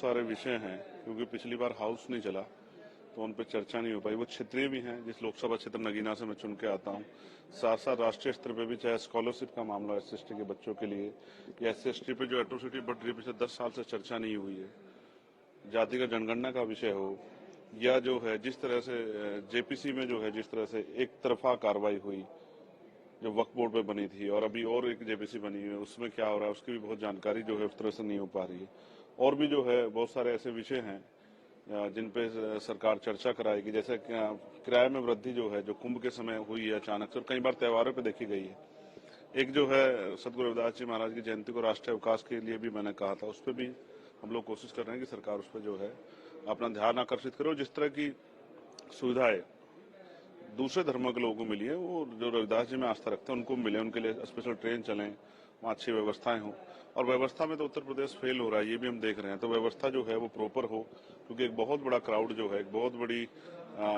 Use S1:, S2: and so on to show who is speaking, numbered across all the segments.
S1: सारे विषय हैं, क्योंकि पिछली बार हाउस नहीं चला तो उन पर चर्चा नहीं हो पाई। वो क्षेत्रीय भी हैं, जिस लोकसभा क्षेत्र नगीना से मैं चुन के आता हूँ, साथ साथ राष्ट्रीय स्तर पे भी, चाहे स्कॉलरशिप का मामला SC/ST के बच्चों के लिए या SC/ST पे जो एट्रोसिटी बढ़ रही है पिछले 10 साल से चर्चा नहीं हुई है, जाति का जनगणना का विषय हो या जो है जिस तरह से JPC में जो है जिस तरह से एक तरफा कार्रवाई हुई जो वक्फ बोर्ड पे बनी थी, और अभी और एक JPC बनी हुई है, उसमें क्या हो रहा है उसकी भी बहुत जानकारी जो है उस तरह से नहीं हो पा रही है। और भी जो है बहुत सारे ऐसे विषय हैं जिन पे सरकार चर्चा कराएगी, जैसे किराए में वृद्धि जो है जो कुंभ के समय हुई है अचानक से और कई बार त्योहारों पे देखी गई है। एक जो है सदगुरु रविदास जी महाराज की जयंती को राष्ट्रीय अवकाश के लिए भी मैंने कहा था, उस पर भी हम लोग कोशिश कर रहे हैं कि सरकार उस पर जो है अपना ध्यान आकर्षित करे। जिस तरह की सुविधाएं दूसरे धर्मों के लोगों को मिली है, वो जो रविदास जी में आस्था रखते हैं उनको मिले, उनके लिए स्पेशल ट्रेन चलें, वहाँ अच्छी व्यवस्थाएं हों। और व्यवस्था में तो उत्तर प्रदेश फेल हो रहा है, ये भी हम देख रहे हैं। तो व्यवस्था जो है वो प्रॉपर हो, क्योंकि एक बहुत बड़ा क्राउड जो है, एक बहुत बड़ी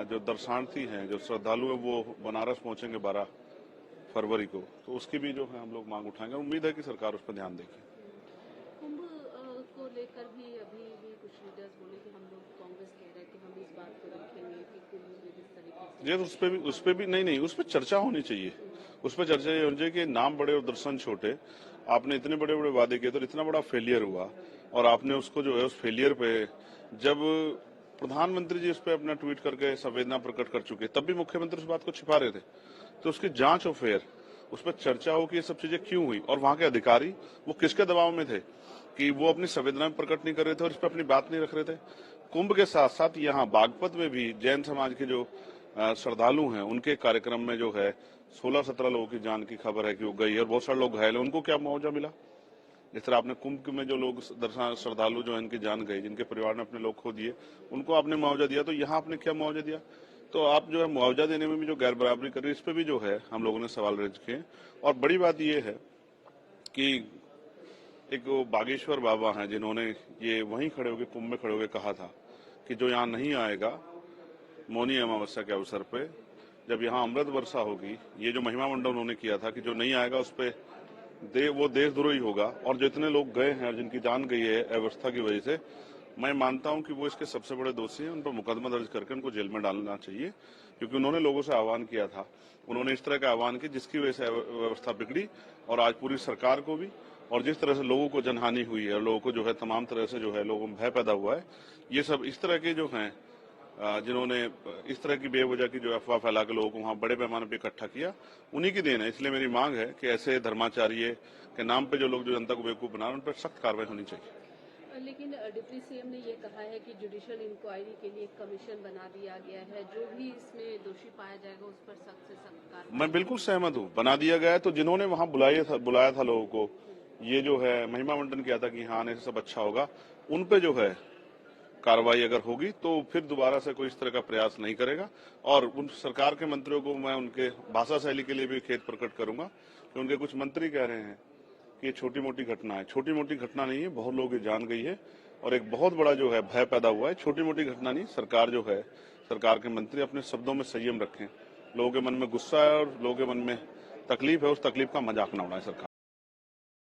S1: जो दर्शनार्थी हैं, जो श्रद्धालु है, वो बनारस पहुंचेंगे 12 फरवरी को, तो उसकी भी जो है हम लोग मांग उठाएंगे। उम्मीद है कि सरकार उस पर ध्यान देगी।
S2: कुंभ को लेकर भी अभी भी कुछ लीडर्स बोले कि हम लोग, कांग्रेस कह रहे हैं कि हम इस बात को रखेंगे कि कुंभ में जिस तरीके से
S1: ये उस पे भी नहीं, उस पर चर्चा होनी चाहिए। उस पर चर्चा ये होनी चाहिए कि नाम बड़े और दर्शन छोटे। आपने इतने बड़े बड़े वादे किए तो इतना बड़ा फेलियर हुआ, और आपने उसको जो है उस फेलियर पे, जब प्रधानमंत्री जी उस पर अपना ट्वीट करके संवेदना प्रकट कर चुके, तब भी मुख्यमंत्री उस बात को छिपा रहे थे। तो उसकी जांच हो, फेयर उस पर चर्चा हो कि ये सब चीजें क्यों हुई, और वहां के अधिकारी वो किसके दबाव में थे कि वो अपनी संवेदना प्रकट नहीं कर रहे थे और इस पर अपनी बात नहीं रख रहे थे। कुंभ के साथ साथ यहाँ बागपत में भी जैन समाज के जो श्रद्धालु हैं, उनके कार्यक्रम में जो है 16-17 लोगों की जान की खबर है कि वो गई है और बहुत सारे लोग घायल हैं। उनको क्या मुआवजा मिला? जिस तरह आपने कुंभ में जो लोग दर्शन श्रद्धालु जो इनकी जान गई, जिनके परिवार ने अपने लोग खो दिए, उनको आपने मुआवजा दिया, तो यहाँ आपने क्या मुआवजा दिया? तो आप जो है मुआवजा देने में भी जो गैर बराबरी कर रही है, इस पे भी जो है हम लोगों ने सवाल रेज किए। और बड़ी बात ये है कि एक वो बागेश्वर बाबा हैं, जिन्होंने ये वहीं खड़े होकर, कुंभ में खड़े होकर कहा था कि जो यहाँ नहीं आएगा मौनी अमावस्या के अवसर पे, जब यहाँ अमृत वर्षा होगी, ये जो महिमा मंडल उन्होंने किया था कि जो नहीं आएगा उस पे वो देशद्रोही होगा। और जो इतने लोग गए हैं और जिनकी जान गई है अव्यवस्था की वजह से, मैं मानता हूं कि वो इसके सबसे बड़े दोषी हैं। उन पर मुकदमा दर्ज करके उनको जेल में डालना चाहिए, क्योंकि उन्होंने लोगों से आह्वान किया था, उन्होंने इस तरह का आह्वान किया जिसकी वजह से व्यवस्था बिगड़ी। और आज पूरी सरकार को भी, और जिस तरह से लोगों को जनहानि हुई है और लोगों को जो है तमाम तरह से जो है लोगों में भय पैदा हुआ है, ये सब इस तरह के जो हैं जिन्होंने इस तरह की बेवजह की जो अफवाह फैला के लोगों को वहां बड़े पैमाने पर इकट्ठा किया, उन्हीं की देन है। इसलिए मेरी मांग है कि ऐसे धर्माचार्य के नाम पे जो लोग जो जनता को बेवकूफ बना रहे हैं, उन पर सख्त कार्रवाई होनी चाहिए।
S2: लेकिन डिप्टी CM ने ये कहा है कि जुडिशियल इंक्वायरी के लिए एक कमीशन बना दिया गया है, जो भी इसमें दोषी पाया जाएगा उस पर सख्त से सख्त कार्रवाई।
S1: मैं बिल्कुल सहमत हूँ, बना दिया गया है। तो जिन्होंने वहां बुलाया था लोगों को, ये जो है महिमा मंडन किया था कि हाँ आने से सब अच्छा होगा, उन पे जो है कार्रवाई अगर होगी तो फिर दोबारा से कोई इस तरह का प्रयास नहीं करेगा। और उन सरकार के मंत्रियों को मैं उनके भाषा शैली के लिए भी खेद प्रकट करूंगा कि उनके कुछ मंत्री कह रहे हैं कि ये छोटी मोटी घटना है। छोटी मोटी घटना नहीं है, बहुत लोगों की जान गई है और एक बहुत बड़ा जो है भय पैदा हुआ है। छोटी मोटी घटना नहीं। सरकार जो है, सरकार के मंत्री अपने शब्दों में संयम रखें। लोगों के मन में गुस्सा है और लोगों के मन में तकलीफ है, उस तकलीफ का मजाक न उड़ाएं सरकार।